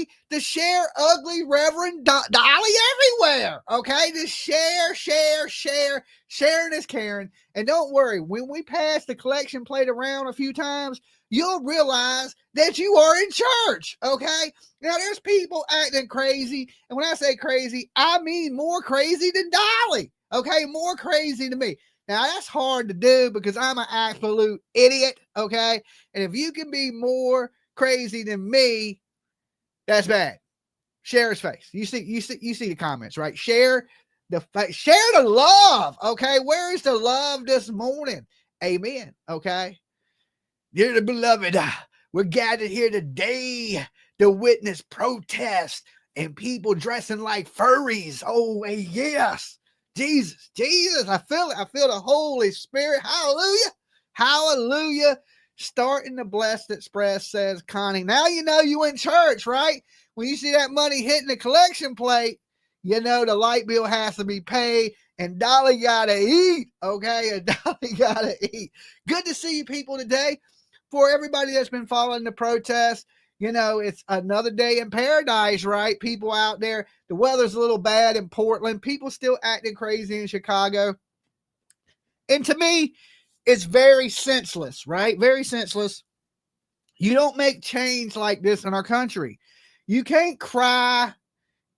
me to share ugly Reverend Dolly everywhere. Okay, just share. Sharing is caring. And don't worry, when we pass the collection plate around a few times, you'll realize that you are in church. Okay, now there's people acting crazy, and when I say crazy, I mean more crazy than Dolly. Okay, more crazy to me. Now, that's hard to do because I'm an absolute idiot, okay? And if you can be more crazy than me, that's bad. Share his face. You see the comments, right? Share the love, okay? Where is the love this morning? Amen, okay? Dear beloved, we're gathered here today to witness protests and people dressing like furries. Oh, yes. Jesus, I feel it. I feel the Holy Spirit. Hallelujah. Starting the Blessed Express, says Connie. Now you know you in church, right? When you see that money hitting the collection plate, you know the light bill has to be paid and Dolly gotta eat, okay? And Dolly gotta eat. Good to see you people today. For everybody that's been following the protest, you know, it's another day in paradise, right? People out there, the weather's a little bad in Portland. People still acting crazy in Chicago. And to me, it's very senseless, right? Very senseless. You don't make change like this in our country. You can't cry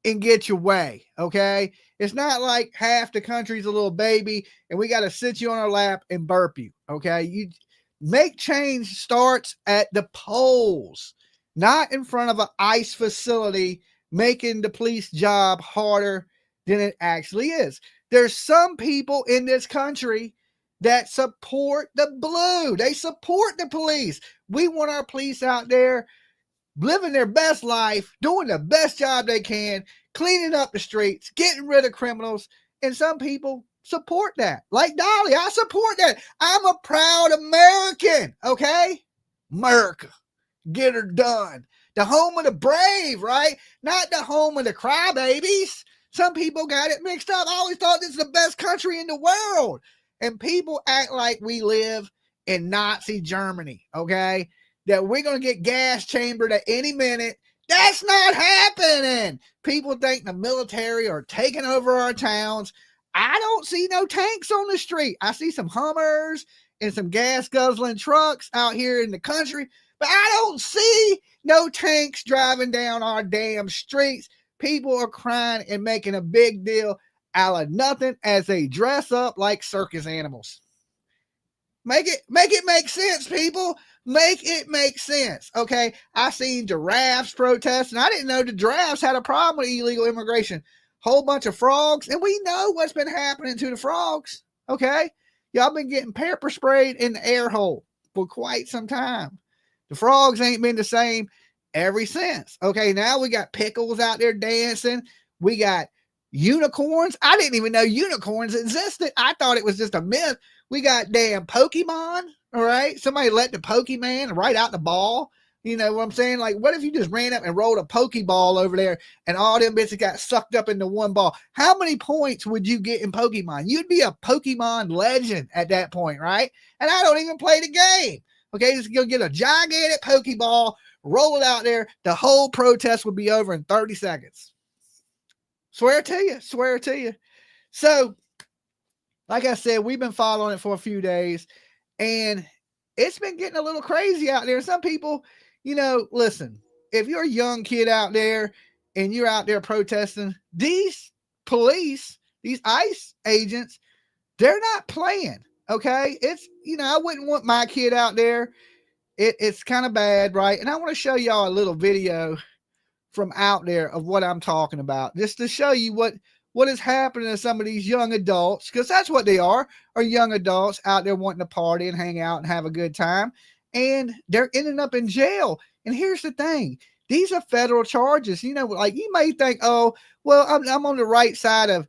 and get your way, okay? It's not like half the country's a little baby and we got to sit you on our lap and burp you, okay? You make change starts at the polls. Not in front of an ICE facility, making the police job harder than it actually is. There's some people in this country that support the blue. They support the police. We want our police out there living their best life, doing the best job they can, cleaning up the streets, getting rid of criminals. And some people support that. Like Dolly, I support that. I'm a proud American, okay? America. Get her done. The home of the brave, right? Not the home of the crybabies. Some people got it mixed up. I always thought this is the best country in the world. And people act like we live in Nazi Germany, okay? That we're going to get gas chambered at any minute. That's not happening. People think the military are taking over our towns. I don't see no tanks on the street. I see some Hummers and some gas guzzling trucks out here in the country. But I don't see no tanks driving down our damn streets. People are crying and making a big deal out of nothing as they dress up like circus animals. Make it make sense, people. Make it make sense, okay? I seen giraffes protest, and I didn't know the giraffes had a problem with illegal immigration. Whole bunch of frogs, and we know what's been happening to the frogs, okay? Y'all been getting pepper sprayed in the air hole for quite some time. The frogs ain't been the same ever since. Okay, now we got pickles out there dancing. We got unicorns. I didn't even know unicorns existed. I thought it was just a myth. We got damn Pokemon, all right? Somebody let the Pokemon right out the ball. You know what I'm saying? Like, what if you just ran up and rolled a Pokeball over there and all them bits got sucked up into one ball? How many points would you get in Pokemon? You'd be a Pokemon legend at that point, right? And I don't even play the game. Okay, just go get a gigantic Pokeball, roll it out there. The whole protest would be over in 30 seconds. Swear to you. So, like I said, we've been following it for a few days, and it's been getting a little crazy out there. Some people, you know, listen, if you're a young kid out there and you're out there protesting, these police, these ICE agents, they're not playing. Okay, it's, you know, I wouldn't want my kid out there. It's kind of bad, right? And I want to show y'all a little video from out there of what I'm talking about, just to show you what is happening to some of these young adults, because that's what they are young adults out there wanting to party and hang out and have a good time, and they're ending up in jail. And here's the thing. These are federal charges. You know, like you may think, oh, well, I'm on the right side of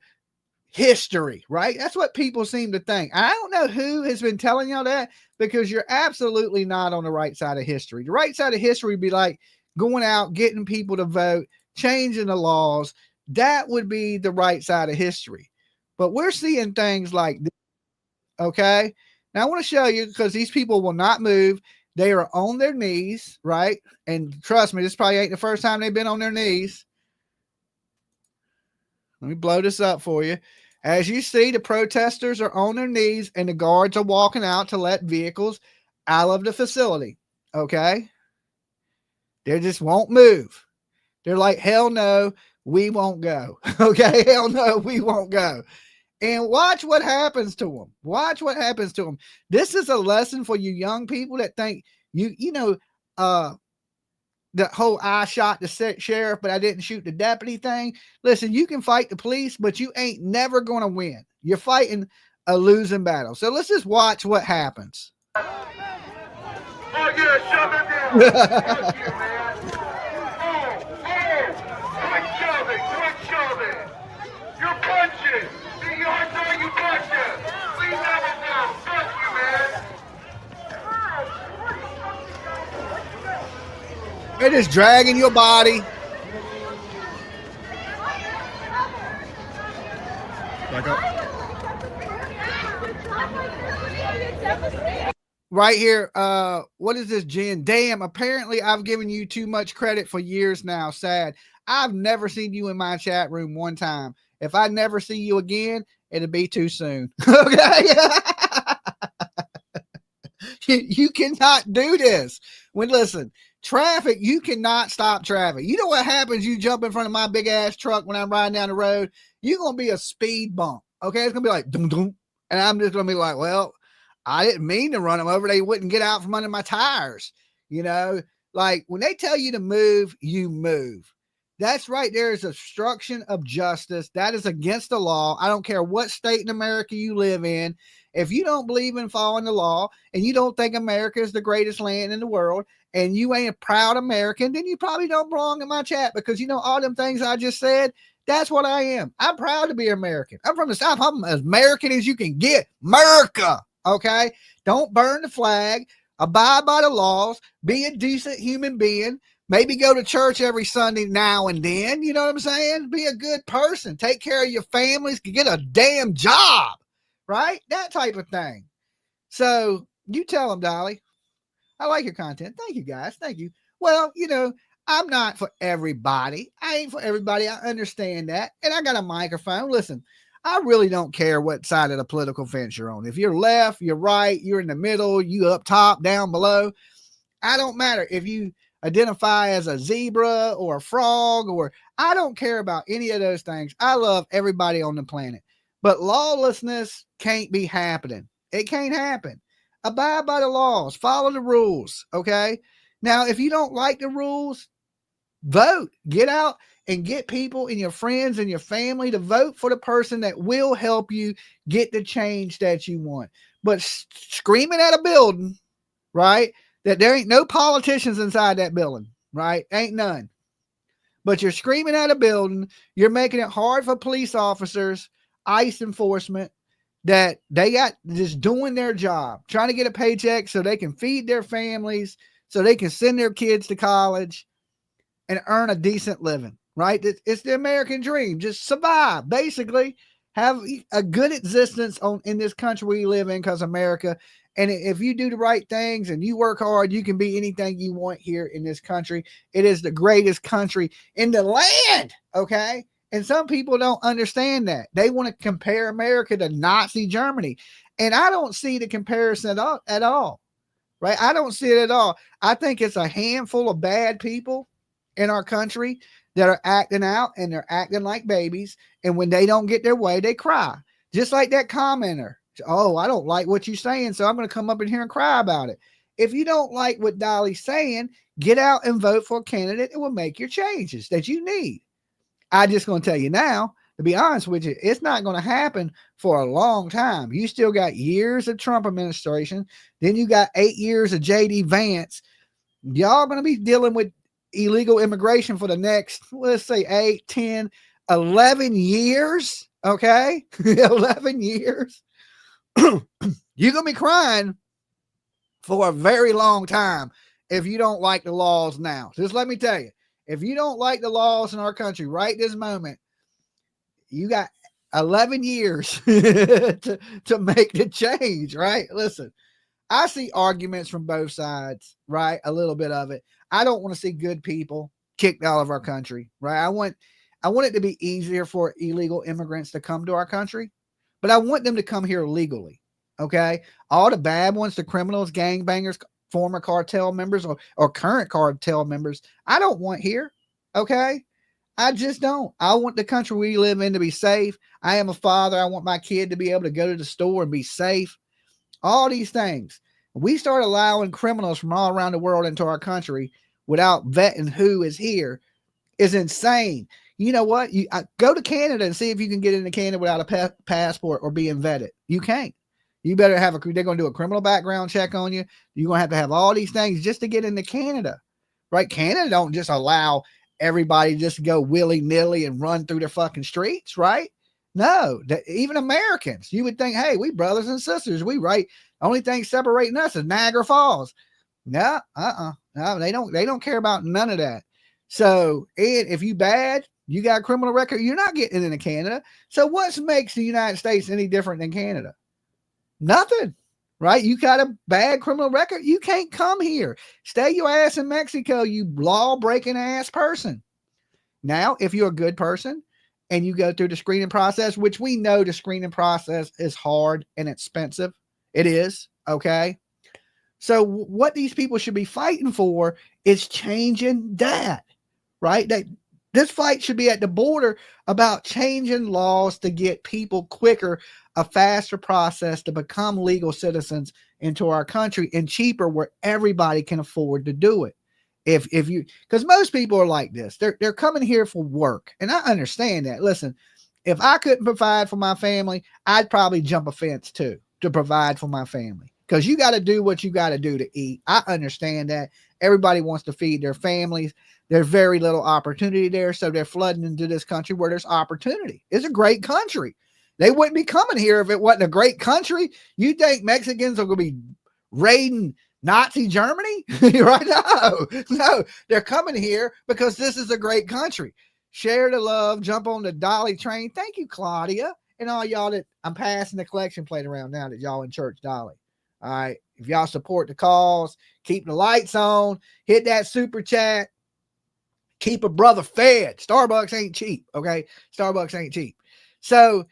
history, right? That's what people seem to think. I don't know who has been telling y'all that, because you're absolutely not on the right side of history. The right side of history would be like going out, getting people to vote, changing the laws. That would be the right side of history. But we're seeing things like this, okay? Now I want to show you, because these people will not move. They are on their knees, right? And trust me, this probably ain't the first time they've been on their knees. Let me blow this up for you. As you see, the protesters are on their knees and the guards are walking out to let vehicles out of the facility. Okay? They just won't move. They're like, hell no, we won't go. Okay? Hell no, we won't go. And watch what happens to them. Watch what happens to them. This is a lesson for you young people that think the whole I shot the sheriff, but I didn't shoot the deputy thing. Listen, you can fight the police, but you ain't never going to win. You're fighting a losing battle. So let's just watch what happens. Oh, yeah, shove it down. Fuck you, man. Quit shoving. You're punching. The yards are you punching. Leave that alone. Fuck you, man. It is dragging your body. Back up. Right here. What is this, Jen? Damn, apparently I've given you too much credit for years now. Sad. I've never seen you in my chat room one time. If I never see you again, it'll be too soon. Okay. You cannot do this. Listen, traffic, you cannot stop traffic. You know what happens? You jump in front of my big ass truck when I'm riding down the road, you're going to be a speed bump. Okay. It's going to be like, dum, dum. And I'm just going to be like, well, I didn't mean to run them over. They wouldn't get out from under my tires. Like when they tell you to move, you move. That's right. There is obstruction of justice. That is against the law. I don't care what state in America you live in. If you don't believe in following the law and you don't think America is the greatest land in the world and you ain't a proud American, then you probably don't belong in my chat, because all them things I just said, that's what I am. I'm proud to be American. I'm from the South. I'm as American as you can get. America. Okay. Don't burn the flag. Abide by the laws. Be a decent human being. Maybe go to church every Sunday now and then. You know what I'm saying? Be a good person. Take care of your families. Get a damn job. Right? That type of thing. So you tell them, Dolly. I like your content. Thank you, guys. Thank you. Well, I'm not for everybody. I ain't for everybody. I understand that. And I got a microphone. Listen, I really don't care what side of the political fence you're on. If you're left, you're right, you're in the middle, you up top, down below. I don't matter if you identify as a zebra or a frog, or I don't care about any of those things. I love everybody on the planet. But lawlessness can't be happening. It can't happen. Abide by the laws. Follow the rules. Okay? Now, if you don't like the rules, vote. Get out and get people and your friends and your family to vote for the person that will help you get the change that you want. But screaming at a building, right, that there ain't no politicians inside that building, right? Ain't none. But you're screaming at a building. You're making it hard for police officers, ICE enforcement, that they got just doing their job, trying to get a paycheck so they can feed their families, so they can send their kids to college and earn a decent living, right? It's the American dream. Just survive, basically. Have a good existence in this country we live in, because America. And if you do the right things and you work hard, you can be anything you want here in this country. It is the greatest country in the land, okay? And some people don't understand that. They want to compare America to Nazi Germany. And I don't see the comparison at all, right? I don't see it at all. I think it's a handful of bad people in our country that are acting out, and they're acting like babies. And when they don't get their way, they cry. Just like that commenter. Oh, I don't like what you're saying, so I'm going to come up in here and cry about it. If you don't like what Dolly's saying, get out and vote for a candidate that will make your changes that you need. I'm just going to tell you now, to be honest with you, it's not going to happen for a long time. You still got years of Trump administration. Then you got 8 years of J.D. Vance. Y'all going to be dealing with illegal immigration for the next, let's say 8, 10, 11 years. Okay. 11 years. You're going to be crying for a very long time if you don't like the laws now. Just let me tell you, if you don't like the laws in our country right this moment, you got 11 years to make the change, right? Listen, I see arguments from both sides, right? A little bit of it. I don't want to see good people kicked out of our country, right? I want it to be easier for illegal immigrants to come to our country, but I want them to come here legally. Okay. All the bad ones, the criminals, gangbangers, former cartel members, or current cartel members, I don't want here. Okay. I just don't. I want the country we live in to be safe. I am a father. I want my kid to be able to go to the store and be safe. All these things. We start allowing criminals from all around the world into our country without vetting who is here is insane. You know what? Go to Canada and see if you can get into Canada without a passport or being vetted. You can't. You better have they're going to do a criminal background check on you. You're going to have all these things just to get into Canada, right? Canada don't just allow everybody just to go willy-nilly and run through the fucking streets, right? No, even Americans, you would think, hey, we brothers and sisters, we right. Only thing separating us is Niagara Falls. No, no, they don't care about none of that. So, and if you bad, you got a criminal record, you're not getting into Canada. So what makes the United States any different than Canada? Nothing, right? You got a bad criminal record, you can't come here. Stay your ass in Mexico, you law-breaking ass person. Now, if you're a good person and you go through the screening process, which we know the screening process is hard and expensive, it is, okay? So what these people should be fighting for is changing that, right? This fight should be at the border about changing laws to get people quicker, a faster process to become legal citizens into our country, and cheaper where everybody can afford to do it. If you, because most people are like this, they're coming here for work, and I understand that. Listen, if I couldn't provide for my family, I'd probably jump a fence too to provide for my family, because you got to do what you got to do to eat. I understand that. Everybody wants to feed their families. There's very little opportunity there, so they're flooding into this country where there's opportunity. It's a great country. They wouldn't be coming here if it wasn't a great country. You think Mexicans are going to be raiding Nazi Germany? Right? No, they're coming here because this is a great country. Share the love, jump on the Dolly train. Thank you, Claudia, and all y'all that I'm passing the collection plate around now that y'all in church Dolly. All right. If y'all support the cause, keep the lights on, hit that super chat, keep a brother fed. Starbucks ain't cheap. Okay. Starbucks ain't cheap. So,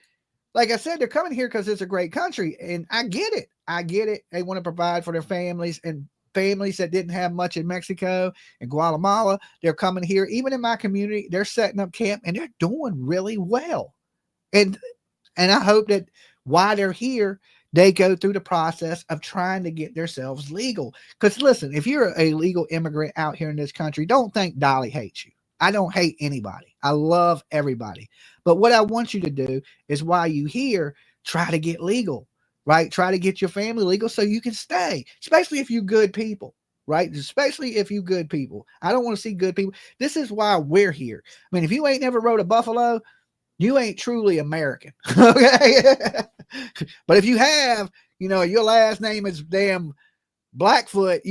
like I said, they're coming here because it's a great country, and I get it. I get it. They want to provide for their families, and families that didn't have much in Mexico and Guatemala, they're coming here. Even in my community, they're setting up camp, and they're doing really well. And I hope that while they're here, they go through the process of trying to get themselves legal. Because listen, if you're a legal immigrant out here in this country, don't think Dolly hates you. I don't hate anybody. I love everybody. But what I want you to do is, while you here, try to get legal, right? Try to get your family legal so you can stay, especially if you good people, right? Especially if you good people. I don't want to see good people. This is why we're here. I mean, if you ain't never rode a buffalo, you ain't truly American. Okay. But if you have, your last name is damn Blackfoot,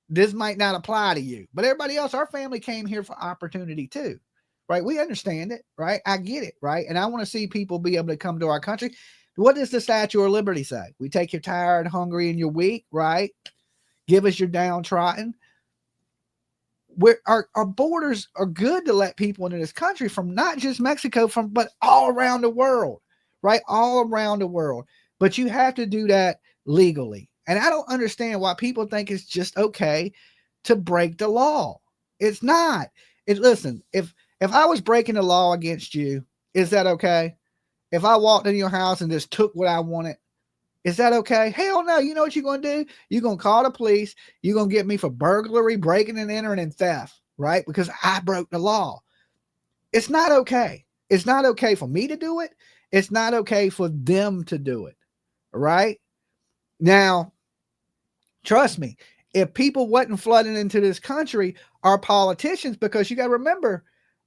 this might not apply to you. But everybody else, our family came here for opportunity too, right? We understand it, right? I get it, right? And I want to see people be able to come to our country. What does the Statue of Liberty say? We take you tired, hungry, and you're weak, right? Give us your downtrodden. Our borders are good to let people into this country from not just Mexico, but all around the world, right? All around the world. But you have to do that legally. And I don't understand why people think it's just okay to break the law. It's not. Listen, if I was breaking the law against you, is that okay? If I walked in your house and just took what I wanted, is that okay? Hell no. You know what you're going to do? You're going to call the police. You're going to get me for burglary, breaking and entering, and theft, right? Because I broke the law. It's not okay. It's not okay for me to do it. It's not okay for them to do it, right? Now, trust me, if people wasn't flooding into this country, our politicians, because you got to remember,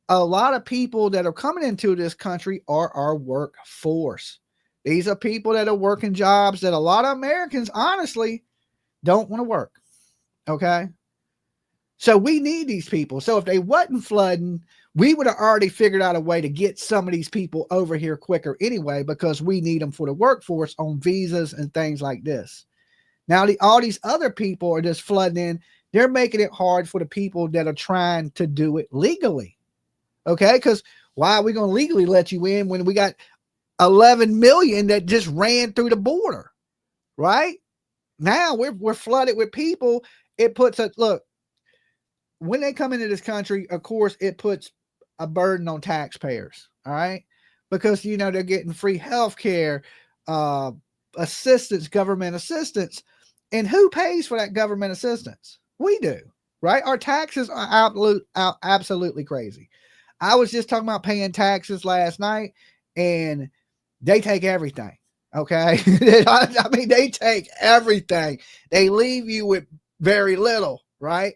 a lot of people that are coming into this country are our workforce. These are people that are working jobs that a lot of Americans, honestly, don't want to work. Okay. So we need these people. So if they wasn't flooding, we would have already figured out a way to get some of these people over here quicker anyway, because we need them for the workforce on visas and things like this. Now, all these other people are just flooding in. They're making it hard for the people that are trying to do it legally. Okay, because why are we going to legally let you in when we got 11 million that just ran through the border? Right now, we're flooded with people. It puts a look when they come into this country. Of course, it puts a burden on taxpayers. All right, because they're getting free health care, assistance, government assistance, and who pays for that government assistance? We do, right? Our taxes are absolutely crazy. I was just talking about paying taxes last night, and they take everything. Okay. I mean, they take everything. They leave you with very little, right?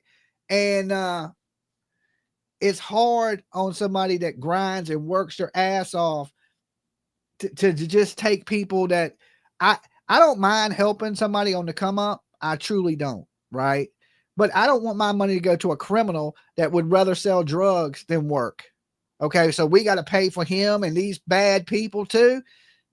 And it's hard on somebody that grinds and works their ass off to just take people that I don't mind helping somebody on the come up. I truly don't, right? But I don't want my money to go to a criminal that would rather sell drugs than work. Okay, so we got to pay for him and these bad people too.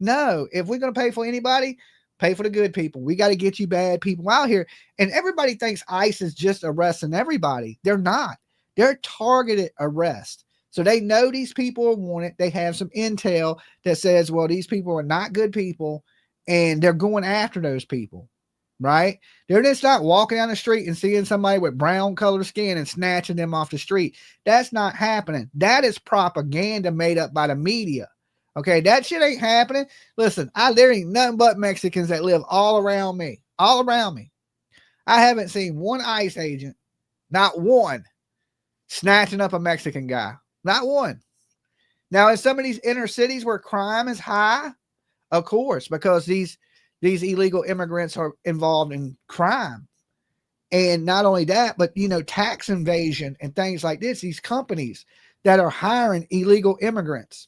No, if we're going to pay for anybody, pay for the good people. We got to get you bad people out here. And everybody thinks ICE is just arresting everybody. They're not. They're targeted arrest. So they know these people are wanted. They have some intel that says, well, these people are not good people, and they're going after those people, right? They're just not walking down the street and seeing somebody with brown colored skin and snatching them off the street. That's not happening. That is propaganda made up by the media. Okay, that shit ain't happening. Listen, there ain't nothing but Mexicans that live all around me. All around me. I haven't seen one ICE agent, not one, snatching up a Mexican guy. Not one. Now, in some of these inner cities where crime is high, of course, because these illegal immigrants are involved in crime. And not only that, but, tax invasion and things like this, these companies that are hiring illegal immigrants.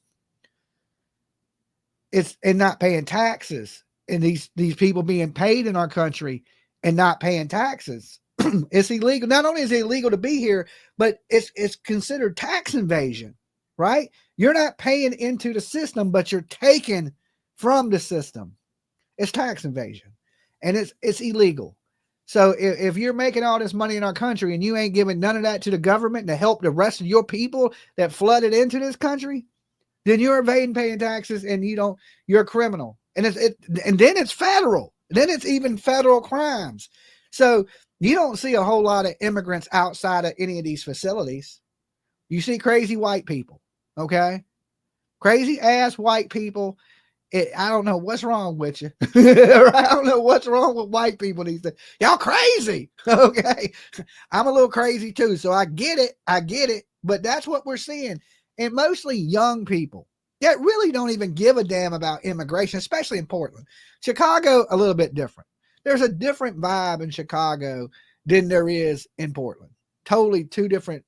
And not paying taxes, and these people being paid in our country and not paying taxes. It's illegal. Not only is it illegal to be here, but it's considered tax invasion, right? You're not paying into the system, but you're taking from the system. It's tax invasion, and it's illegal. So if you're making all this money in our country and you ain't giving none of that to the government to help the rest of your people that flooded into this country, then you're evading paying taxes, and you're a criminal. And and then it's federal. Then it's even federal crimes. So you don't see a whole lot of immigrants outside of any of these facilities. You see crazy white people. Okay. Crazy ass white people. I don't know what's wrong with you. I don't know what's wrong with white people these days. Y'all crazy. Okay. I'm a little crazy too. So I get it. But that's what we're seeing. And mostly young people that really don't even give a damn about immigration, especially in Portland. Chicago, a little bit different. There's a different vibe in Chicago than there is in Portland. Totally two different,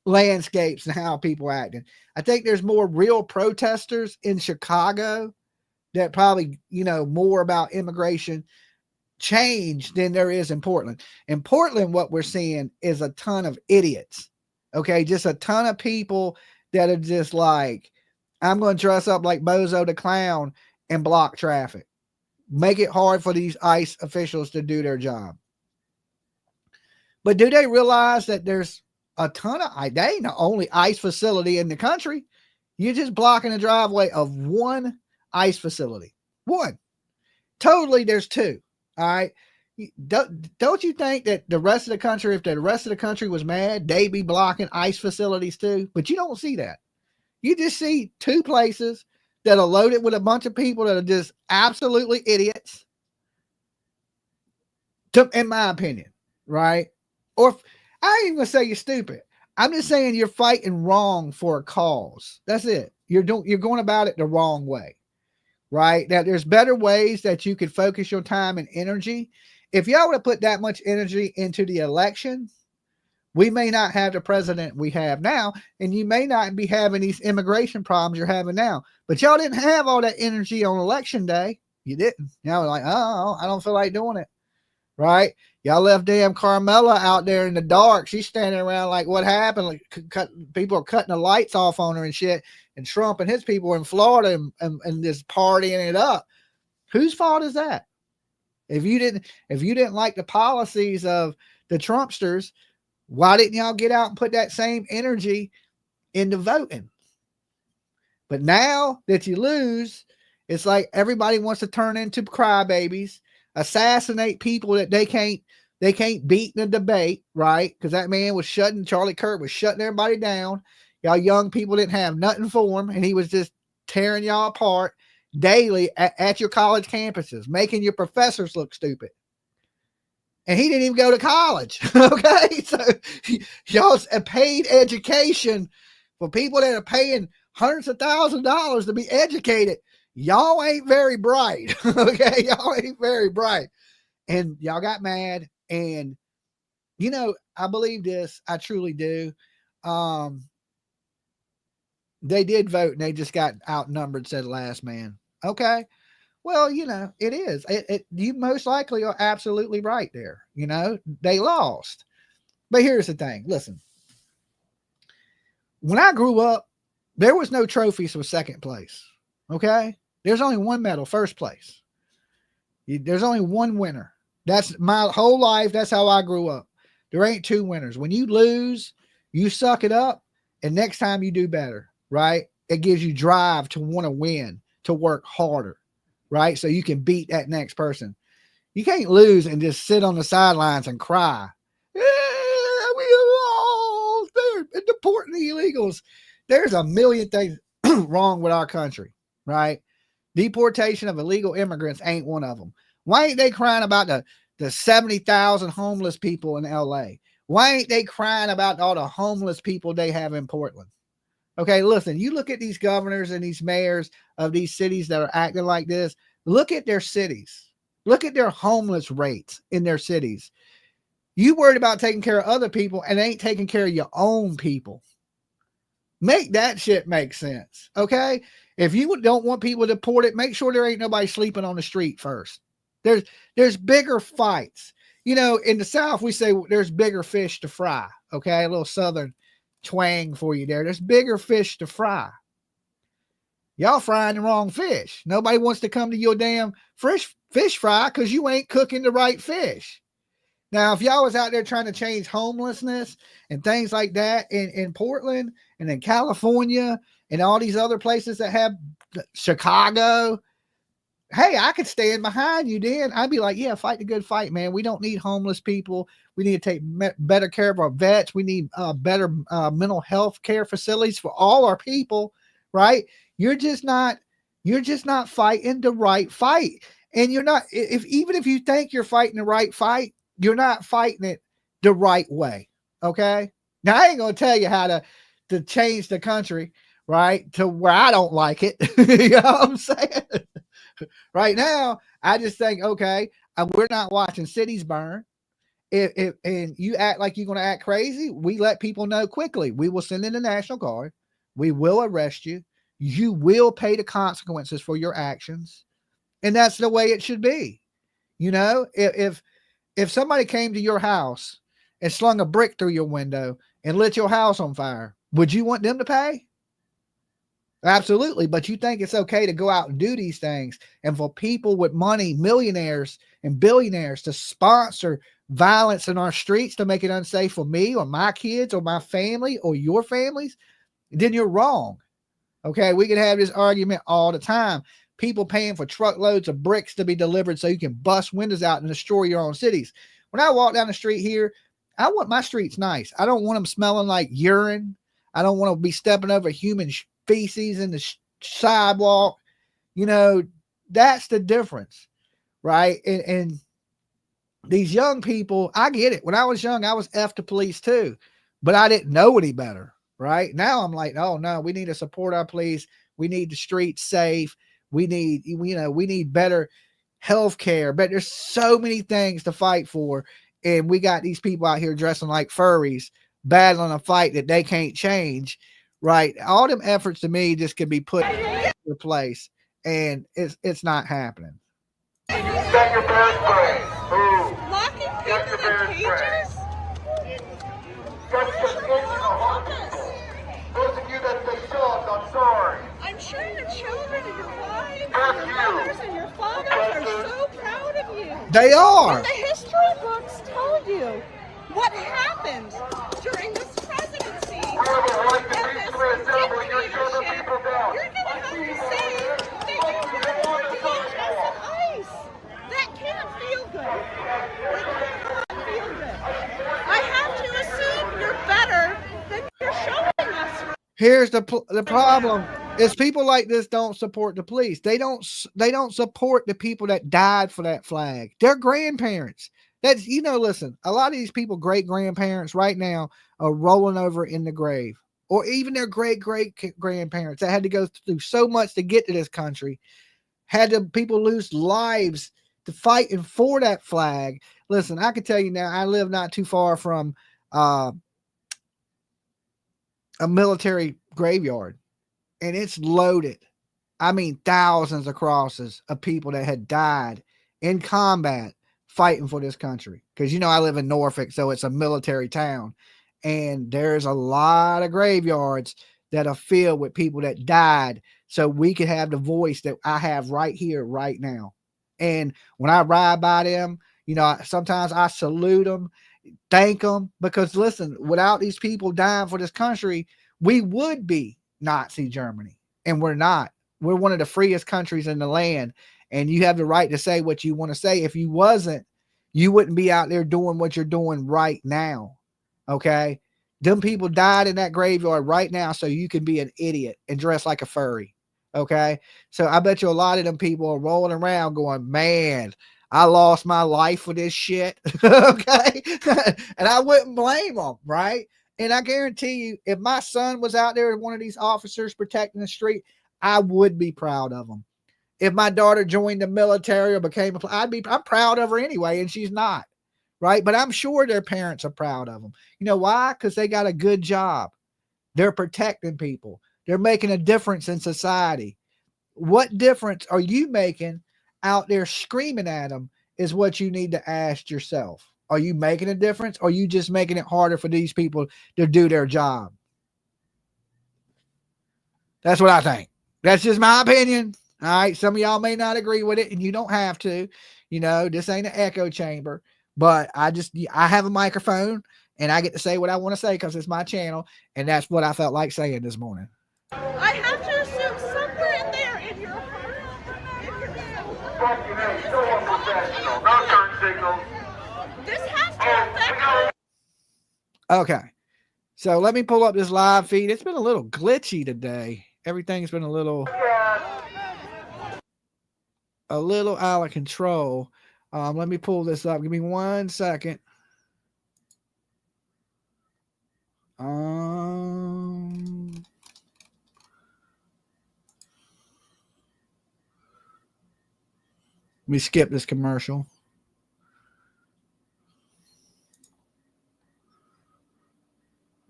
landscapes and how people acting. I think there's more real protesters in Chicago that probably, more about immigration change than there is in Portland. In Portland, what we're seeing is a ton of idiots. Okay, just a ton of people that are just like, I'm going to dress up like Bozo the Clown and block traffic. Make it hard for these ICE officials to do their job. But do they realize that there's a ton of, they ain't the only ICE facility in the country. You're just blocking the driveway of one ICE facility. One. Totally, there's two. All right. Don't you think that the rest of the country, if the rest of the country was mad, they'd be blocking ICE facilities too? But you don't see that. You just see two places that are loaded with a bunch of people that are just absolutely idiots, in my opinion, right? Or I ain't even gonna say you're stupid. I'm just saying you're fighting wrong for a cause. That's it. You're going about it the wrong way, right? Now there's better ways that you could focus your time and energy. If y'all would have put that much energy into the election, we may not have the president we have now, and you may not be having these immigration problems you're having now. But y'all didn't have all that energy on election day. You didn't. Y'all were like, oh, I don't feel like doing it, right? Y'all left damn Carmella out there in the dark. She's standing around like, what happened? Like, people are cutting the lights off on her and shit, and Trump and his people are in Florida and just partying it up. Whose fault is that? If you didn't like the policies of the Trumpsters, why didn't y'all get out and put that same energy into voting? But now that you lose, it's like everybody wants to turn into crybabies, assassinate people that they can't beat in a debate, right? Because that man was Charlie Kirk was shutting everybody down. Y'all young people didn't have nothing for him, and he was just tearing y'all apart daily at your college campuses, making your professors look stupid. And he didn't even go to college. Okay. So y'all's a paid education for people that are paying hundreds of thousands of dollars to be educated. Y'all ain't very bright. Okay. Y'all ain't very bright. And y'all got mad. And, you know, I believe this. I truly do. They did vote and they just got outnumbered, said last man. Okay. Well, you know, it is. You most likely are absolutely right there. You know, they lost. But here's the thing. Listen, when I grew up, there was no trophies for second place. Okay. There's only one medal, first place. There's only one winner. That's my whole life. That's how I grew up. There ain't two winners. When you lose, you suck it up. And next time you do better, right? It gives you drive to want to win, to work harder. Right? So you can beat that next person. You can't lose and just sit on the sidelines and cry. Yeah, we lost. They're deporting the illegals. There's a million things wrong with our country, right? Deportation of illegal immigrants ain't one of them. Why ain't they crying about the 70,000 homeless people in LA? Why ain't they crying about all the homeless people they have in Portland? Okay, listen, you look at these governors and these mayors of these cities that are acting like this. Look at their cities. Look at their homeless rates in their cities. You worried about taking care of other people and ain't taking care of your own people. Make that shit make sense, okay? If you don't want people deported, make sure there ain't nobody sleeping on the street first. There's bigger fights. You know, in the South, we say there's bigger fish to fry, okay? A little Southern twang for you there. There's bigger fish to fry. Y'all frying the wrong fish. Nobody wants to come to your damn fish fry because you ain't cooking the right fish. Now, if y'all was out there trying to change homelessness and things like that in Portland and in California and all these other places that have Chicago, hey, I could stand behind you then. I'd be like, yeah, fight the good fight, man. We don't need homeless people. We need to take better care of our vets. We need better mental health care facilities for all our people, right? You're just not fighting the right fight. And you're not, even if you think you're fighting the right fight, you're not fighting it the right way. Okay. Now I ain't going to tell you how to change the country, right? To where I don't like it. You know what I'm saying? Right now, I just think, okay, we're not watching cities burn. If and you act like you're going to act crazy, we let people know quickly. We will send in the National Guard. We will arrest you. You will pay the consequences for your actions. And that's the way it should be. You know, if somebody came to your house and slung a brick through your window and lit your house on fire, would you want them to pay? Absolutely. But you think it's okay to go out and do these things and for people with money, millionaires and billionaires, to sponsor violence in our streets to make it unsafe for me or my kids or my family or your families, then you're wrong. Okay. We can have this argument all the time. People paying for truckloads of bricks to be delivered so you can bust windows out and destroy your own cities. When I walk down the street here, I want my streets nice. I don't want them smelling like urine. I don't want to be stepping over human feces in the sidewalk. You know, that's the difference, right? And these young people, I get it. When I was young, I was F the police too, but I didn't know any better, right? Now I'm like, oh no, we need to support our police. We need the streets safe. We need, we need better health care, but there's so many things to fight for. And we got these people out here dressing like furries, battling a fight that they can't change, right? All them efforts to me just could be put in their place, and it's not happening. Get your bear spray. Ooh. Locking Get people your in bear spray. cages? That's just itching to harm people. Those of you that say soft, I'm sorry. I'm sure your children and your wives Fuck and your you. mothers and your fathers are so proud of you. They are. And the history books tell you what happened during this presidency. And this dictatorship. You're going to have to say that you were DHS and ICE. That can't feel good. It cannot feel good. I have to assume you're better than you're showing us. Here's the problem is people like this don't support the police. They don't support the people that died for that flag. Their grandparents. That's, you know, listen, a lot of these people, great grandparents right now are rolling over in the grave, or even their great grandparents that had to go through so much to get to this country, had to people lose lives to fighting for that flag. Listen, I can tell you now, I live not too far from a military graveyard, and it's loaded. I mean, thousands of crosses of people that had died in combat fighting for this country. Because, you know, I live in Norfolk, so it's a military town, and there's a lot of graveyards that are filled with people that died so we could have the voice that I have right here, right now. And when I ride by them, you know, sometimes I salute them, thank them, because listen, without these people dying for this country, we would be Nazi Germany, and we're not. We're one of the freest countries in the land, and you have the right to say what you want to say. If you wasn't, you wouldn't be out there doing what you're doing right now. Okay? Them people died in that graveyard right now so you can be an idiot and dress like a furry. Okay? So I bet you a lot of them people are rolling around going, man, I lost my life for this shit. Okay? And I wouldn't blame them, right? And I guarantee you, if my son was out there, one of these officers protecting the street, I would be proud of him. If my daughter joined the military or became I'm proud of her anyway, and she's not, right? But I'm sure their parents are proud of them. You know why? Because they got a good job. They're protecting people. They're making a difference in society. What difference are you making out there screaming at them is what you need to ask yourself. Are you making a difference, or are you just making it harder for these people to do their job? That's what I think. That's just my opinion. All right. Some of y'all may not agree with it, and you don't have to. You know, this ain't an echo chamber, but I have a microphone, and I get to say what I want to say because it's my channel, and that's what I felt like saying this morning. I have to assume somewhere in there, in your heart, Fuck you, man. So unprofessional. No turn signals. this has to affect. Okay. So let me pull up this live feed. It's been a little glitchy today. Everything's been a little out of control. Let me pull this up. Give me 1 second. Let me skip this commercial.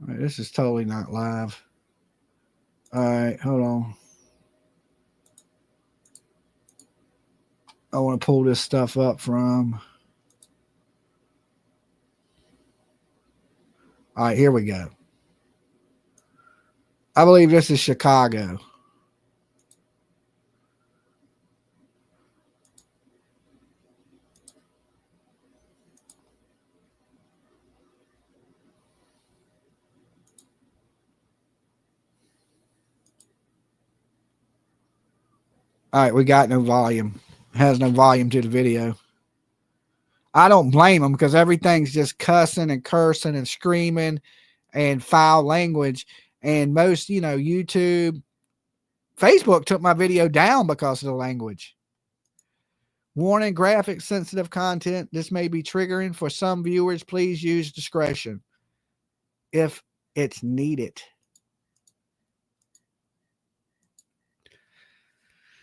All right, this is totally not live. All right, hold on. I want to pull this stuff up from. All right, here we go. I believe this is Chicago. All right, we got no volume. It has no volume to the video. I don't blame them because everything's just cussing and cursing and screaming and foul language. And most, you know, YouTube, Facebook took my video down because of the language. Warning, graphic sensitive content. This may be triggering for some viewers. Please use discretion if it's needed.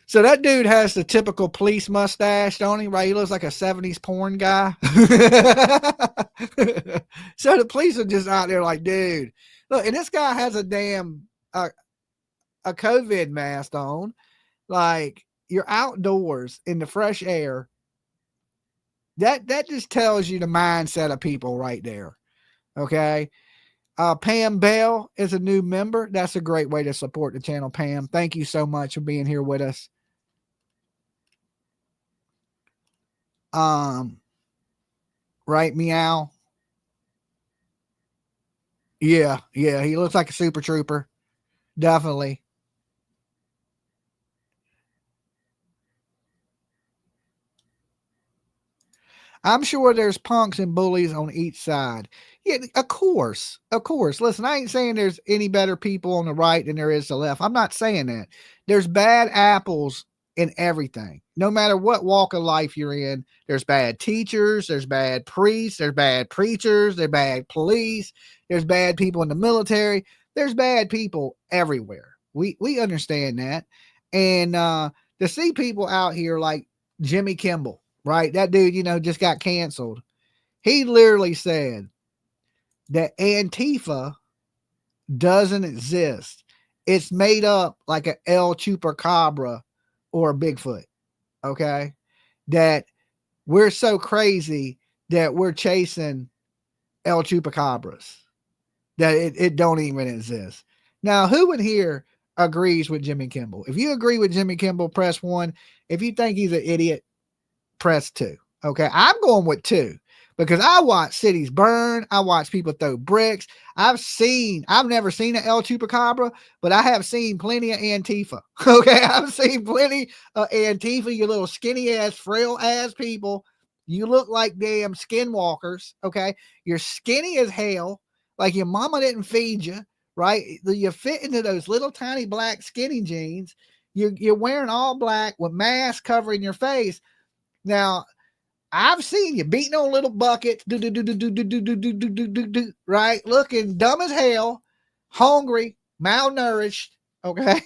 So that dude has the typical police mustache, don't he? Right? He looks like a 70s porn guy. So the police are just out there like, dude, look, and this guy has a damn a COVID mask on. Like, you're outdoors in the fresh air. That just tells you the mindset of people right there. Okay. Pam Bell is a new member. That's a great way to support the channel, Pam. Thank you so much for being here with us. Right, Meow. Yeah, he looks like a super trooper. Definitely. I'm sure there's punks and bullies on each side. Yeah, of course. Of course. Listen, I ain't saying there's any better people on the right than there is the left. I'm not saying that. There's bad apples in everything. No matter what walk of life you're in, there's bad teachers, there's bad priests, there's bad preachers, there's bad police, there's bad people in the military, there's bad people everywhere. We understand that. And to see people out here like Jimmy Kimmel, right? That dude, just got canceled. He literally said that Antifa doesn't exist. It's made up like a El Chupacabra or a Bigfoot. Okay. That we're so crazy that we're chasing El Chupacabras, that it don't even exist. Now, who in here agrees with Jimmy Kimmel? If you agree with Jimmy Kimmel, press 1. If you think he's an idiot, press 2. Okay. I'm going with 2 because I watch cities burn. I watch people throw bricks. I've never seen an El Chupacabra, but I have seen plenty of Antifa. Okay. I've seen plenty of Antifa, you little skinny ass, frail ass people. You look like damn skinwalkers. Okay. You're skinny as hell. Like your mama didn't feed you, right? You fit into those little tiny black skinny jeans. You're wearing all black with masks covering your face. Now, I've seen you beating on little buckets, right? Looking dumb as hell, hungry, malnourished. Okay.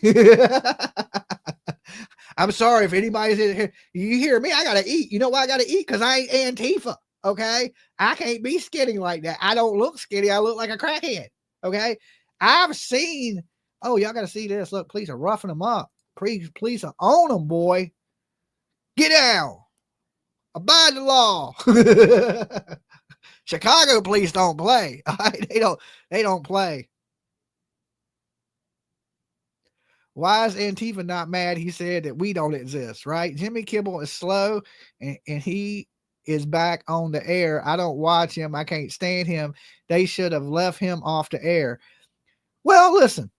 I'm sorry if anybody's in here. You hear me? I gotta eat. You know why I gotta eat? Because I ain't Antifa. Okay. I can't be skinny like that. I don't look skinny. I look like a crackhead. Okay. I've seen, oh, y'all gotta see this. Look, police are roughing them up. Police are on them, boy. Get down. Abide the law. Chicago police don't play. Right? They don't play. Why is Antifa not mad? He said that we don't exist, right? Jimmy Kimmel is slow and he is back on the air. I don't watch him. I can't stand him. They should have left him off the air. Well, listen,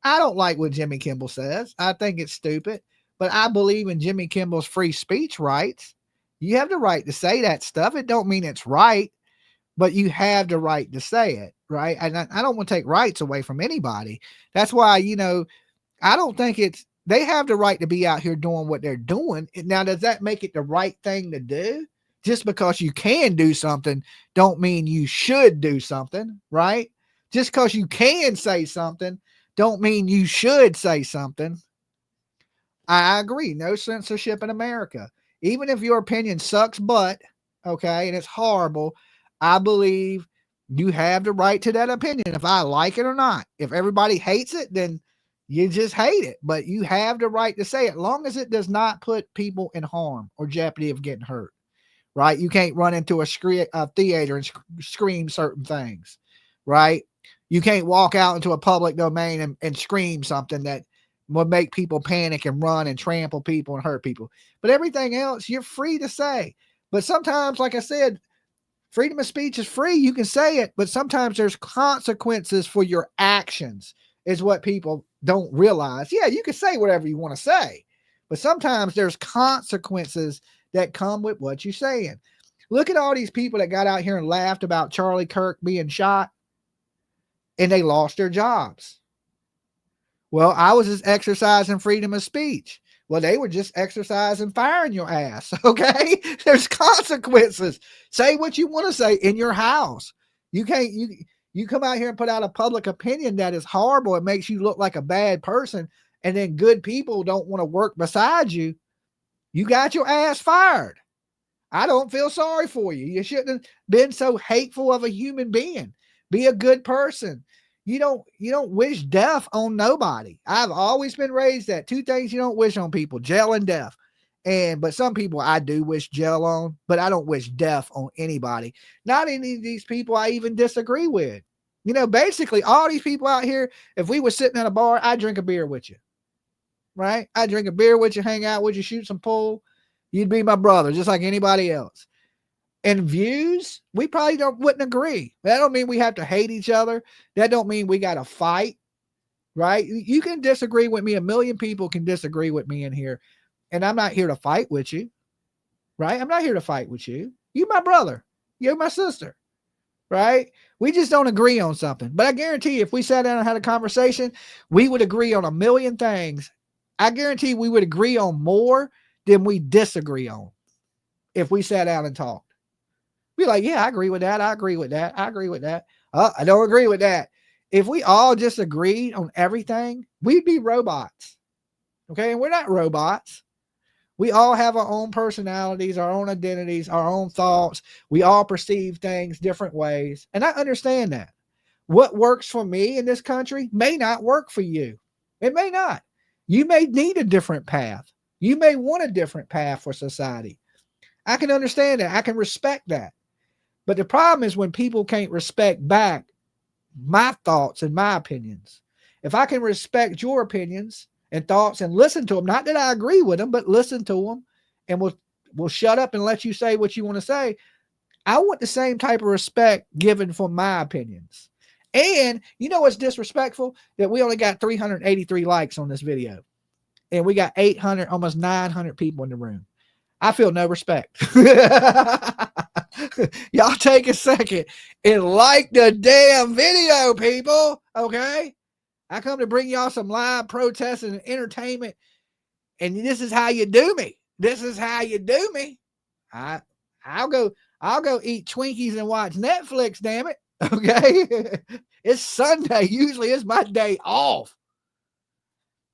I don't like what Jimmy Kimmel says. I think it's stupid, but I believe in Jimmy Kimmel's free speech rights. You have the right to say that stuff. It don't mean it's right, but you have the right to say it, right? And I don't want to take rights away from anybody. That's why, I don't think they have the right to be out here doing what they're doing. Now, does that make it the right thing to do? Just because you can do something don't mean you should do something, right? Just because you can say something don't mean you should say something. I agree. No censorship in America. Even if your opinion sucks butt, okay, and it's horrible, I believe you have the right to that opinion if I like it or not. If everybody hates it, then you just hate it. But you have the right to say it, as long as it does not put people in harm or jeopardy of getting hurt, right? You can't run into a theater and scream certain things, right? You can't walk out into a public domain and scream something that would make people panic and run and trample people and hurt people. But everything else, you're free to say. But sometimes, like I said, freedom of speech is free. You can say it, but sometimes there's consequences for your actions, is what people don't realize. Yeah, you can say whatever you want to say, but sometimes there's consequences that come with what you're saying. Look at all these people that got out here and laughed about Charlie Kirk being shot, and they lost their jobs. Well, I was just exercising freedom of speech. Well, they were just exercising firing your ass. Okay. There's consequences. Say what you want to say in your house. You can't, you come out here and put out a public opinion that is horrible. It makes you look like a bad person. And then good people don't want to work beside you. You got your ass fired. I don't feel sorry for you. You shouldn't have been so hateful of a human being. Be a good person. You don't wish death on nobody. I've always been raised that 2 things you don't wish on people: jail and death. But some people I do wish jail on, but I don't wish death on anybody. Not any of these people I even disagree with. Basically all these people out here, if we were sitting at a bar, I'd drink a beer with you, right? I'd drink a beer with you, hang out with you, shoot some pool. You'd be my brother, just like anybody else. And views, we probably wouldn't agree. That don't mean we have to hate each other. That don't mean we got to fight, right? You can disagree with me. A million people can disagree with me in here. And I'm not here to fight with you, right? I'm not here to fight with you. You're my brother. You're my sister, right? We just don't agree on something. But I guarantee you, if we sat down and had a conversation, we would agree on a million things. I guarantee we would agree on more than we disagree on if we sat down and talked. Be like, yeah, I agree with that. I agree with that. I agree with that. I don't agree with that. If we all just agreed on everything, we'd be robots. Okay. And we're not robots. We all have our own personalities, our own identities, our own thoughts. We all perceive things different ways. And I understand that. What works for me in this country may not work for you. It may not. You may need a different path. You may want a different path for society. I can understand that. I can respect that. But the problem is when people can't respect back my thoughts and my opinions. If I can respect your opinions and thoughts and listen to them, not that I agree with them, but listen to them, and we'll shut up and let you say what you want to say. I want the same type of respect given for my opinions. And you know what's disrespectful? That we only got 383 likes on this video. And we got 800, almost 900 people in the room. I feel no respect. Y'all take a second and like the damn video, people. Okay. I come to bring y'all some live protests and entertainment. And this is how you do me. This is how you do me. I'll go eat Twinkies and watch Netflix, damn it. Okay. It's Sunday. Usually it's my day off.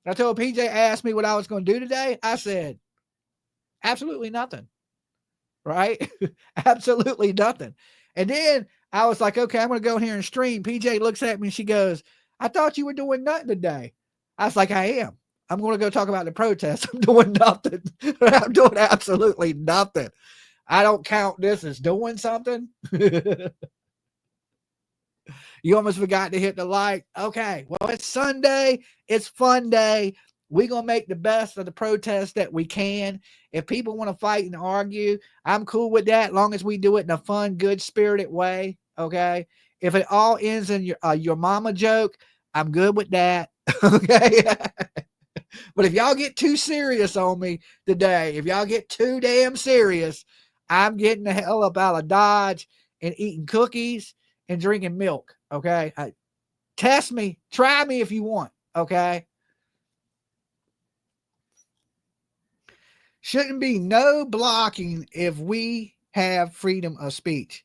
I told PJ asked me what I was going to do today. I said, absolutely nothing. Right? Absolutely nothing. And then I was like, okay, I'm going to go in here and stream. PJ looks at me and she goes, I thought you were doing nothing today. I was like, I am. I'm going to go talk about the protest. I'm doing nothing. I'm doing absolutely nothing. I don't count this as doing something. You almost forgot to hit the like. Okay. Well, it's Sunday. It's fun day. We're going to make the best of the protest that we can. If people want to fight and argue, I'm cool with that, as long as we do it in a fun, good-spirited way, okay? If it all ends in your mama joke, I'm good with that, okay? But if y'all get too serious on me today, if y'all get too damn serious, I'm getting the hell up out of Dodge and eating cookies and drinking milk, okay? Test me. Try me if you want, okay? Shouldn't be no blocking if we have freedom of speech.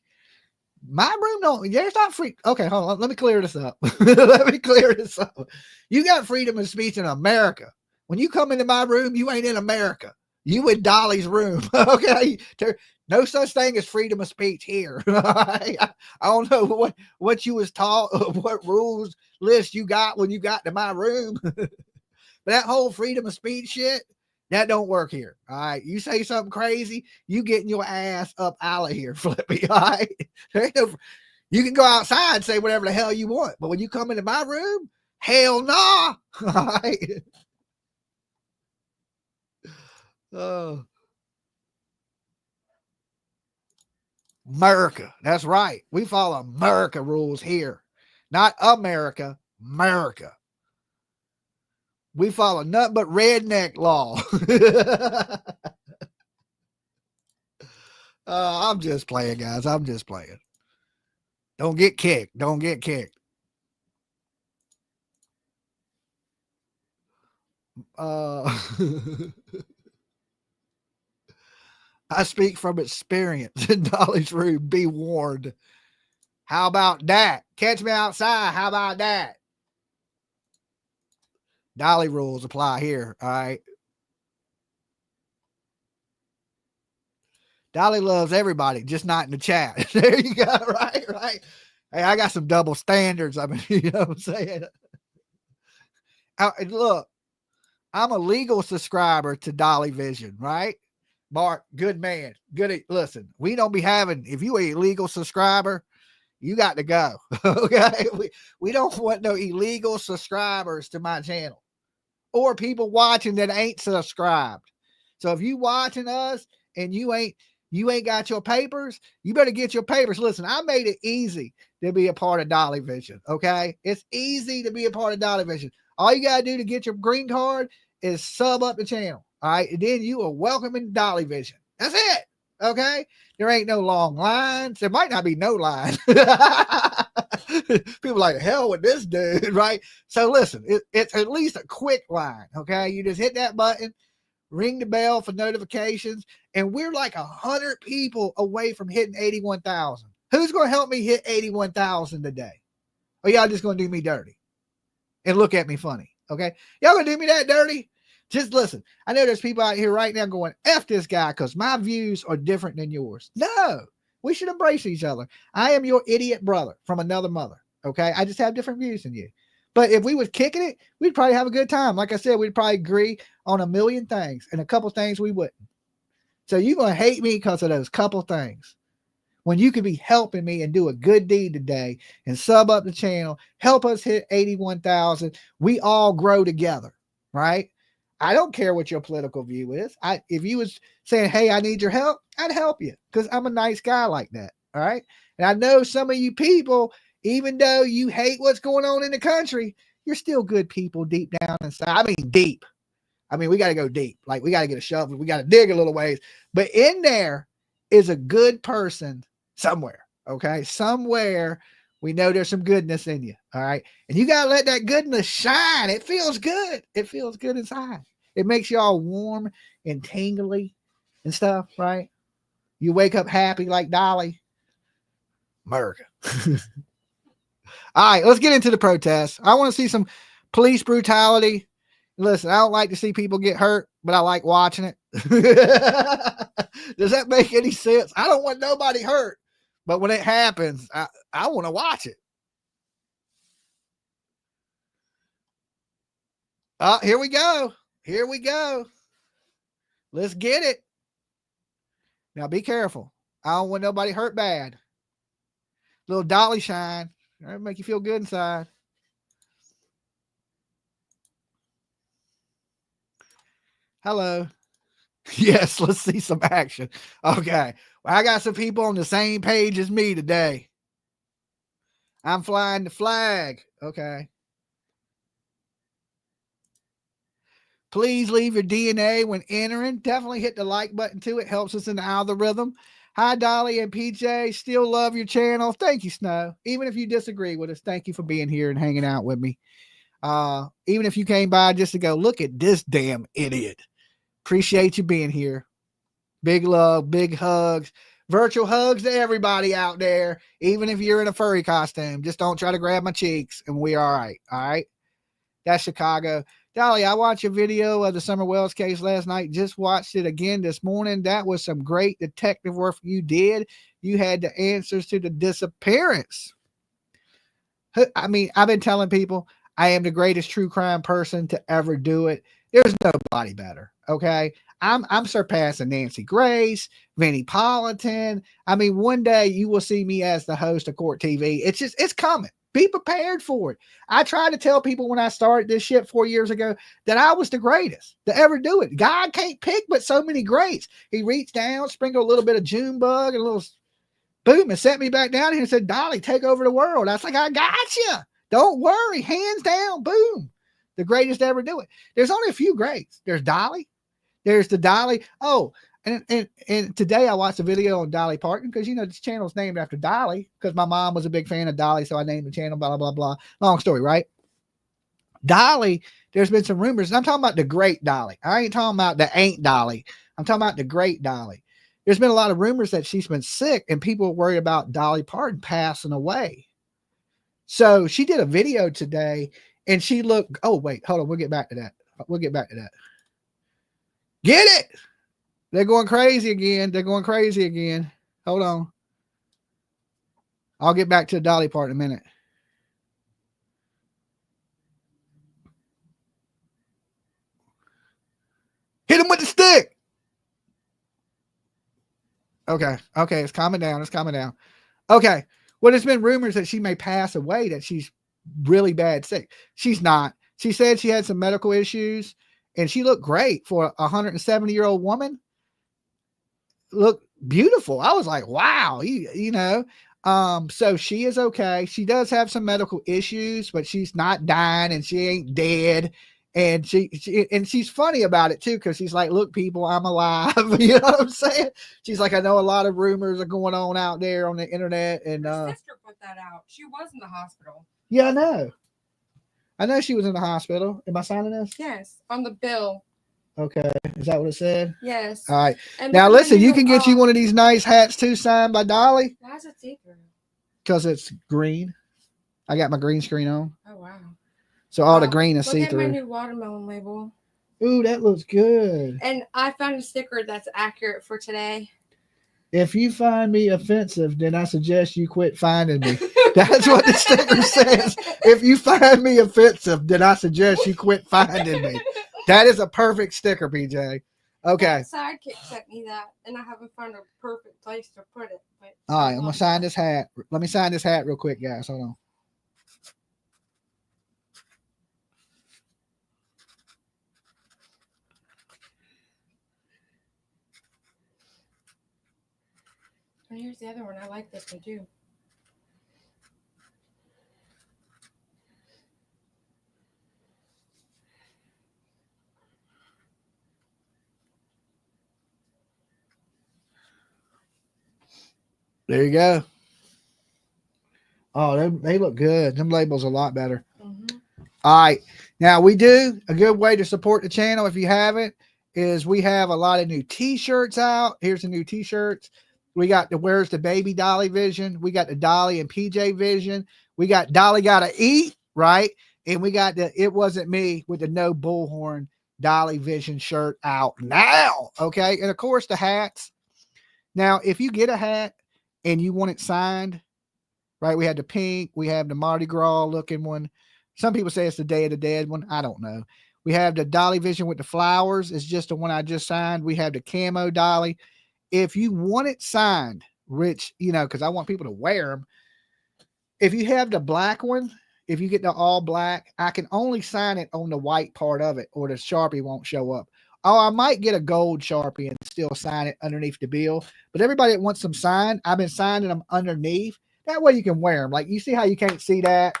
My room don't, there's not free. Okay, hold on. Let me clear this up. Let me clear this up. You got freedom of speech in America. When you come into my room, you ain't in America. You in Dolly's room. Okay. No such thing as freedom of speech here. I don't know what you was taught, what rules list you got when you got to my room. But that whole freedom of speech shit, that don't work here. All right. You say something crazy, you getting your ass up out of here, Flippy. All right. You can go outside and say whatever the hell you want. But when you come into my room, hell no. All right. Oh. America. That's right. We follow America rules here. Not America. America. We follow nothing but redneck law. I'm just playing, guys. I'm just playing. Don't get kicked. Don't get kicked. I speak from experience in Dolly's room. Be warned. How about that? Catch me outside. How about that? Dolly rules apply here. All right. Dolly loves everybody, just not in the chat. There you go. Right. Right. Hey, I got some double standards. I mean, you know what I'm saying? Look, I'm a legal subscriber to Dolly Vision, right? Mark, good man. Good. Listen, we don't be having, if you a illegal subscriber, you got to go. Okay. We don't want no illegal subscribers to my channel or people watching that ain't subscribed. So if you watching us and you ain't got your papers, you better get your papers. Listen, I made it easy to be a part of Dolly Vision. Okay. It's easy to be a part of Dolly Vision. All you got to do to get your green card is sub up the channel. All right. And then you are welcome in Dolly Vision. That's it. Okay. There ain't no long lines. There might not be no line. People like, hell with this dude. Right. So listen, it's at least a quick line. Okay. You just hit that button, ring the bell for notifications. And we're like 100 people away from hitting 81,000. Who's going to help me hit 81,000 today? Or y'all just going to do me dirty and look at me funny? Okay. Y'all going to do me that dirty? Just listen. I know there's people out here right now going, F this guy because my views are different than yours. No, we should embrace each other. I am your idiot brother from another mother. Okay. I just have different views than you. But if we was kicking it, we'd probably have a good time. Like I said, we'd probably agree on a million things, and a couple things we wouldn't. So you're going to hate me because of those couple things. When you could be helping me and do a good deed today and sub up the channel, help us hit 81,000. We all grow together, right? I don't care what your political view is. If you was saying, hey, I need your help, I'd help you because I'm a nice guy like that. All right. And I know some of you people, even though you hate what's going on in the country, you're still good people deep down inside. I mean, deep. I mean, we got to go deep. Like we got to get a shovel. We got to dig a little ways. But in there is a good person somewhere. Okay. Somewhere we know there's some goodness in you. All right. And you got to let that goodness shine. It feels good. It feels good inside. It makes you all warm and tingly and stuff, right? You wake up happy like Dolly. America. All right, let's get into the protests. I want to see some police brutality. Listen, I don't like to see people get hurt, but I like watching it. Does that make any sense? I don't want nobody hurt, but when it happens, I want to watch it. Here we go. Here we go. Let's get it. Now be careful. I don't want nobody hurt bad. Little Dolly shine. That'll make you feel good inside. Hello. Yes, let's see some action. Okay. Well, I got some people on the same page as me today. I'm flying the flag. Okay. Please leave your DNA when entering. Definitely hit the like button too. It helps us in the algorithm. Hi, Dolly and PJ. Still love your channel. Thank you, Snow. Even if you disagree with us, thank you for being here and hanging out with me. Even if you came by just to go, look at this damn idiot. Appreciate you being here. Big love, big hugs. Virtual hugs to everybody out there. Even if you're in a furry costume, just don't try to grab my cheeks and we're all right. All right. That's Chicago. Dolly, I watched a video of the Summer Wells case last night. Just watched it again this morning. That was some great detective work you did. You had the answers to the disappearance. I mean, I've been telling people I am the greatest true crime person to ever do it. There's nobody better. Okay. I'm surpassing Nancy Grace, Vinnie Politan. I mean, one day you will see me as the host of Court TV. It's coming. Be prepared for it. I tried to tell people when I started this shit 4 years ago that I was the greatest to ever do it. God can't pick but so many greats. He reached down, sprinkled a little bit of Junebug and a little boom and set me back down here and said, Dolly, take over the world. I was like, I got you. Don't worry. Hands down. Boom. The greatest to ever do it. There's only a few greats. There's Dolly. There's the Dolly. Oh, and today I watched a video on Dolly Parton because, you know, this channel is named after Dolly because my mom was a big fan of Dolly. So I named the channel, blah, blah, blah. Long story, right? Dolly, there's been some rumors. And I'm talking about the great Dolly. I ain't talking about the ain't Dolly. I'm talking about the great Dolly. There's been a lot of rumors that she's been sick and people are worried about Dolly Parton passing away. So she did a video today and she looked, oh, wait, hold on. We'll get back to that. We'll get back to that. Get it. They're going crazy again. They're going crazy again. Hold on. I'll get back to the Dolly part in a minute. Hit him with the stick. Okay. Okay. It's calming down. It's calming down. Okay. Well, there's been rumors that she may pass away, that she's really bad sick. She's not. She said she had some medical issues and she looked great for a 170-year-old woman. Looked beautiful. I was like, wow, you know. So she is okay. She does have some medical issues, but she's not dying and she ain't dead. And she's funny about it too, because she's like, look, people, I'm alive. You know what I'm saying? She's like, I know a lot of rumors are going on out there on the internet. And her sister put that out. She was in the hospital. yeah, I know she was in the hospital. Am I signing this? Yes, on the bill. Okay. Is that what it said? Yes. All right. And Now because listen, you can get you one of these nice hats too, signed by Dolly, Why is it see-through? because it's green. I got my green screen on. Oh wow. So all the green is Look at my see-through. new watermelon label. Ooh, that looks good. And I found a sticker that's accurate for today. If you find me offensive, then I suggest you quit finding me. That's what the sticker says. If you find me offensive, then I suggest you quit finding me. That is a perfect sticker, BJ. Okay. Sidekick sent me that, and I haven't found a perfect place to put it. But All right, I'm gonna sign this hat. Let me sign this hat real quick, guys. Hold on. And here's the other one. I like this one too. There you go. Oh, they look good. Them labels a lot better. Mm-hmm. All right. Now we do a good way to support the channel, if you haven't, is we have a lot of new t-shirts out. Here's the new t-shirts. We got the Where's the Baby Dolly vision. We got the Dolly and PJ vision. We got Dolly Gotta Eat, right? And we got the It Wasn't Me with the No Bullhorn Dolly vision shirt out now. Okay. And of course the hats. Now, if you get a hat and you want it signed, right? We had the pink, we have the Mardi Gras looking one. Some people say it's the Day of the Dead one. I don't know. We have the Dolly vision with the flowers. It's just the one I just signed. We have the camo Dolly. If you want it signed, Rich, you know, because I want people to wear them. If you have the black one, if you get the all black, I can only sign it on the white part of it, or the Sharpie won't show up. Oh, I might get a gold Sharpie and still sign it underneath the bill. But everybody that wants them signed, I've been signing them underneath. That way you can wear them. Like, you see how you can't see that?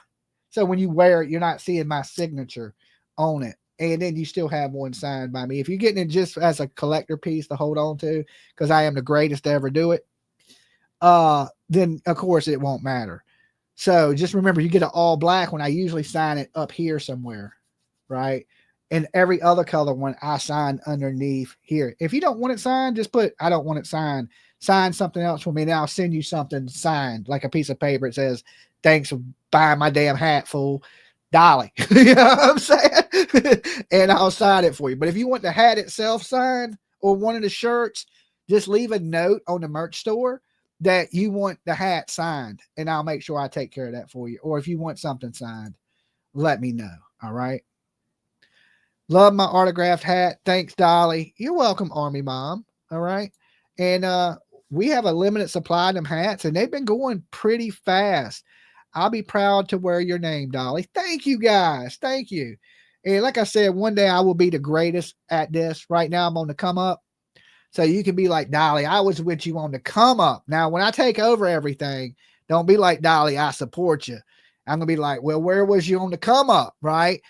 So when you wear it, you're not seeing my signature on it. And then you still have one signed by me. If you're getting it just as a collector piece to hold on to, because I am the greatest to ever do it, then of course it won't matter. So just remember, you get an all black one. I usually sign it up here somewhere, right? And every other color one I sign underneath here. If you don't want it signed, just put, I don't want it signed. Sign something else for me, and I'll send you something signed, like a piece of paper. It says, thanks for buying my damn hat, fool. Dolly. You know what I'm saying? And I'll sign it for you. But if you want the hat itself signed, or one of the shirts, just leave a note on the merch store that you want the hat signed, and I'll make sure I take care of that for you. Or if you want something signed, let me know. All right. Love my autographed hat. Thanks, Dolly. You're welcome, Army Mom. All right. And we have a limited supply of them hats, and they've been going pretty fast. I'll be proud to wear your name, Dolly. Thank you, guys. Thank you. And like I said, one day I will be the greatest at this. Right now I'm on the come up. So you can be like, Dolly, I was with you on the come up. Now, when I take over everything, don't be like, Dolly, I support you. I'm going to be like, well, where was you on the come up, right?